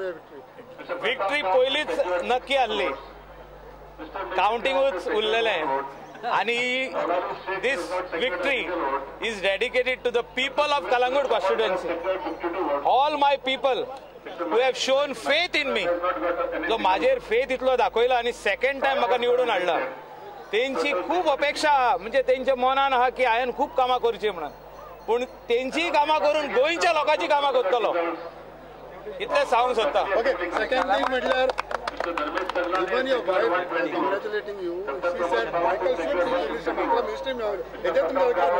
Victory पहिलीच नक्की आसली, काउंटिंगूच उरलेलें. आणि this victory is dedicated to the people of Kalangut constituency. All my people who have shown faith in me, जो माझेर faith इतलो दाखयलो आणि सेकंड टाइम म्हाका निवडून हाडला, तेंची खूप अपेक्षा आहा. म्हणजे तेंच्या मनान आहा की हांवें खूप कामां करची म्हणून, पूण तेंची कामां करून गोंयच्या लोकांची कामां करतलो, इतलें सांगूंक सोदता. ओके, सेकंड थिंग म्हटल्यार even your wife is congratulating you. She said Michael should be ministry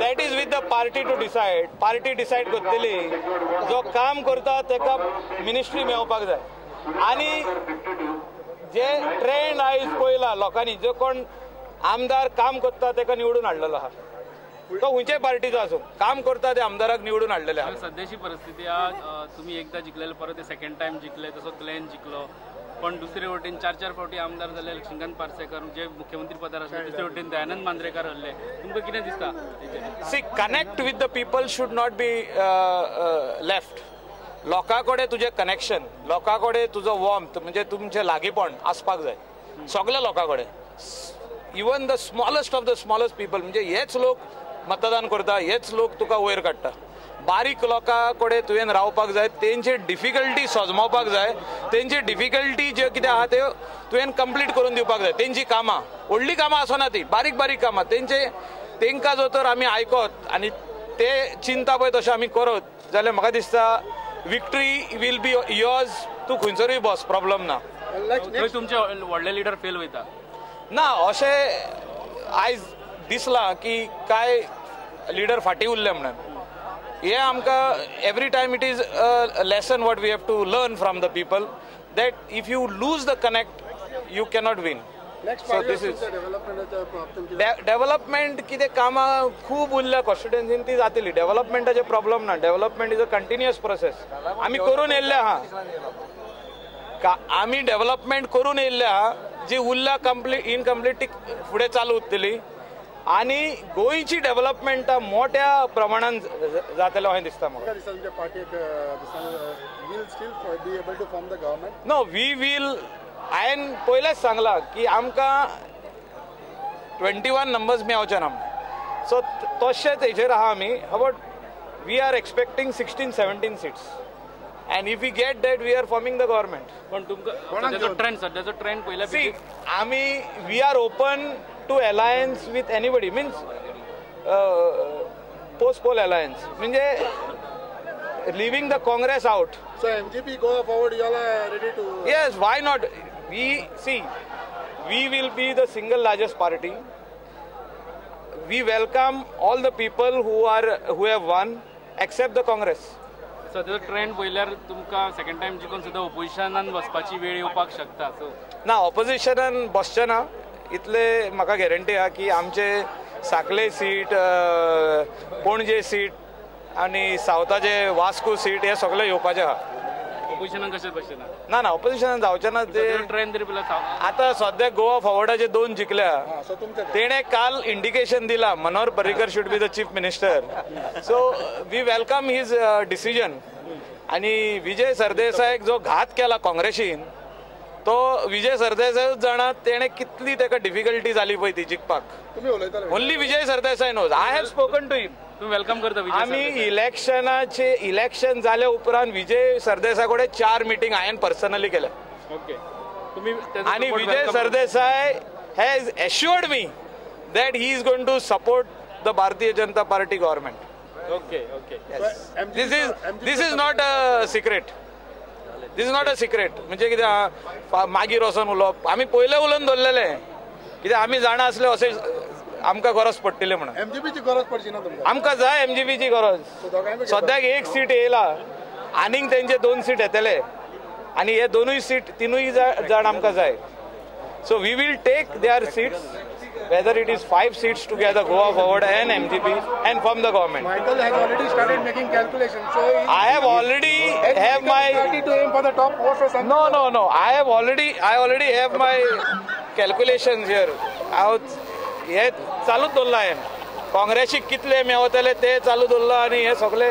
that is with the party to decide. Party decide करतली, जो काम करता तेका मिनिस्ट्री मेळपाक जाय. आणि जे ट्रेंड आयज पळयला लोकांनी, जो कोण आमदार काम करता तेका निवडून हाडलेलो आहा, तो खंयच्याय पार्टीचो आसूं, काम करता ते आमदाराक निवडून हाडलेले आहा. सध्याची परिस्थिती तुम्ही एकदा जिंकलेले, परत ते सेकंड टाइम जिंकले, तसो क्लेन जिंकलो, पण दुसरे वटेन 4-4 फावटी आमदार जाले लक्ष्मीकांत पार्सेकर जे मुख्यमंत्री पदार आसले, दुसरे वटेन दयानंद मांद्रेकार हरले. तुमकां कितें दिसता? See, connect with the people should not be left. लोकां कडेन तुजें कनेक्शन, लोकां कडेन तुजो वॉर्मथ, म्हणजे तुमचें लागींपण आसपाक जाय सगळ्या लोकां कडेन. Even the smallest of the smallest people, म्हणजे हेच लोक मतदान करता, हेच लोक तुका वयर काडटा. बारीक लोकां कडेन तुवें रावपाक जाय, तेंचे डिफिकल्टी सोजमावपाक जाय, तेंची डिफिकल्टी जे कितें आहा त्यो तुवें कंप्लीट करून दिवपाक जाय. तेंची कामां, व्हडली कामां आसना ती, बारीक बारीक कामां, तेंकां जर तर आमी आयकत आनी ते चिंता पळय तशें आमी करत जाल्यार म्हाका दिसता विक्ट्री वील बी योर्स. तूं खंयसरूय बस, प्रॉब्लम ना. तुमचे व्हडले लिडर फेल वयता ना अशें आयज दिसलां की काय लिडर फाटीं उरले म्हणून. हे आमकां every time it is a lesson what we have to learn from the people, that if you lose the connect you cannot win. So this is development. कितें कामां खूब उरल्या कॉन्स्टिट्युएन्सीन ती जातली. डेव्हलपमेंटाचे प्रॉब्लम ना. Development is a continuous process. आमी करून येयल्ले आहा, आमी डेव्हलपमेंट करून येयल्ले आहा. जी उरल्या इनकम्प्लीट ती फुडें चालू उरतली. आणि गोंयची डेव्हलपमेंट मोठ्या प्रमाणात जातले अशें दिसता म्हाका. No, we will. हांवें पयलेंच सांगलां की आमकां 21 नंबर्स मेळचे ना. सो तशेंच हेचेर आहा आमी. About we are expecting 16-17 seats. And if we get that, we are forming the government. पण तुमकां सध्याचो ट्रेंड पयला, see, we are open to alliance with anybody, means post-poll alliance, म्हणजे leaving the Congress out. So MGP go forward, you all are ready to? Yes, why not? We will be the single largest party. We welcome all the people who have won, except the Congress. सध्याचो trend पळयल्यार तुमकां second time जिखून सुद्दां ओपोजिशनान वचपाची वेळ येवपाक शकता. So ना, ऑपोजिशनान बसचें ना इतले म्हाका गॅरंटी आहा की आमचे साकले सीट, पणजे सीट आनी सावथाचे वास्को सीट हे सगळे येवपाचे आहा. ऑपोजिशनान कशें बसचें ना? ना ना, ऑपोजिशनान जावचें ना. ते ट्रेंड तरी आतां सद्या गोवा फॉरवर्डाचे 2 जिखल्या. तेणे काल इंडिकेशन दिला Manohar Parrikar should be the chief minister. So we welcome his decision. आणि विजय सरदेसायक जो घात केला काँग्रेसीन, तो विजय सरदेसायच जाणा तेणे कितली ताका डिफिकल्टी जाली पळय ती जिखपाक. Only Vijay Sardesai knows. I have spoken to him. तुम्ही वेलकम करता? आमी इलेक्शन जाल्या उपरांत विजय सरदेसाय कडेन 4 मिटींग हांवें पर्सनली केल्या. ओके. तुम्ही आणि Vijay Sardesai has assured me that he is going to support the Bharatiya Janata Party government. Okay, okay. Yes. This is not a secret. This is not a secret. म्हणजे कितें मागीर वचून उलोवप आमी पयले उलोवन दवरलेले, कित्याक आमी जाणा आसले अशें आमकां गरज पडटली म्हणून. एमजीपीची गरज पडची ना तुमकां? आमकां जाय एमजीपीची गरज. सद्याक 1 सीट येयला, आनीक तेंचे 2 सीट येतले, आनी हे 2 सीट 3 जाण आमकां जाय. So we will take their seats, whether it is 5 seats together, Goa Forward and MGP, and form the government. Michael has already started making calculations. So I have already have my party to aim for the top post or something. No. I already have my calculations here. हे चालूच दवरला हांवें. काँग्रेसीक कितले मेवतले ते चालू दवरला, आनी हे सगळे